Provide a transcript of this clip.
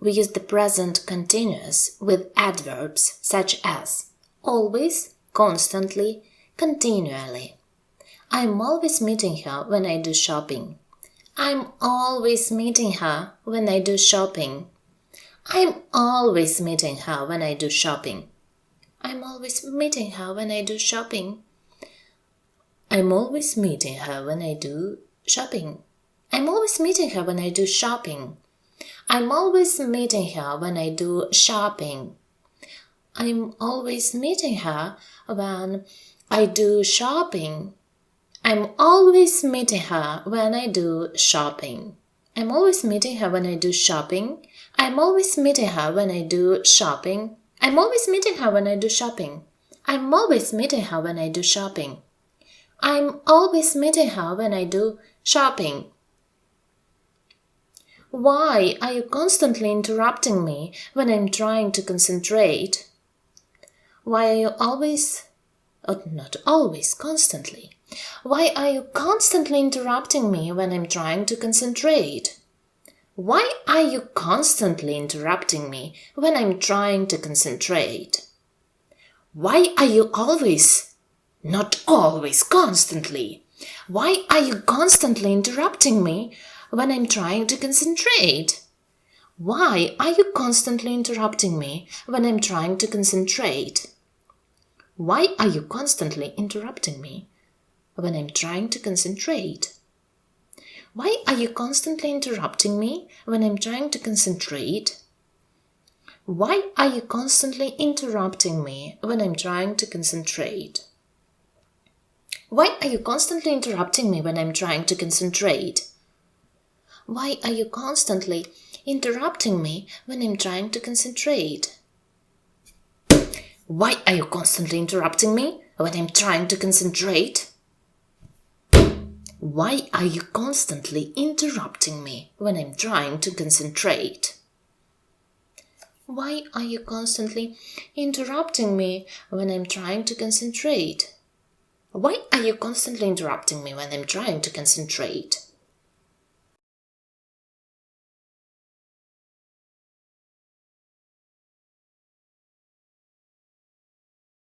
we use the present continuous with adverbs such as always, constantly, continually. I'm always meeting her when I do shopping. I'm always meeting her when I do shopping. I'm always meeting her when I do shopping. I'm always meeting her when I do shopping. I'm always meeting her when I do shopping. I'm always meeting her when I do shopping. I'm always meeting her when I do shopping. I'm always meeting her when I do shopping. I'm always meeting her when I do shopping. I'm always meeting her when I do shopping. I'm always meeting her when I do shopping. I'm always meeting her when I do shopping. I'm always meeting her when I do shopping. I'm always meeting her when I do shopping. Why are you constantly interrupting me when I'm trying to concentrate? Why are you always, not always, constantly? Why are you constantly interrupting me when I'm trying to concentrate? Why are you constantly interrupting me when I'm trying to concentrate? Why are you always, not always, constantly? Why are you constantly interrupting me when I'm trying to concentrate? Why are you constantly interrupting me when I'm trying to concentrate? Why are you constantly interrupting me when I'm trying to concentrate? Why are you constantly interrupting me when I'm trying to concentrate? Why are you constantly interrupting me when I'm trying to concentrate? Why are you constantly interrupting me when I'm trying to concentrate? Why are you constantly interrupting me when I'm trying to concentrate? Why are you constantly interrupting me when I'm trying to concentrate? Why are you constantly interrupting me when I'm trying to concentrate? Why are you constantly interrupting me when I'm trying to concentrate? Why are you constantly interrupting me when I'm trying to concentrate?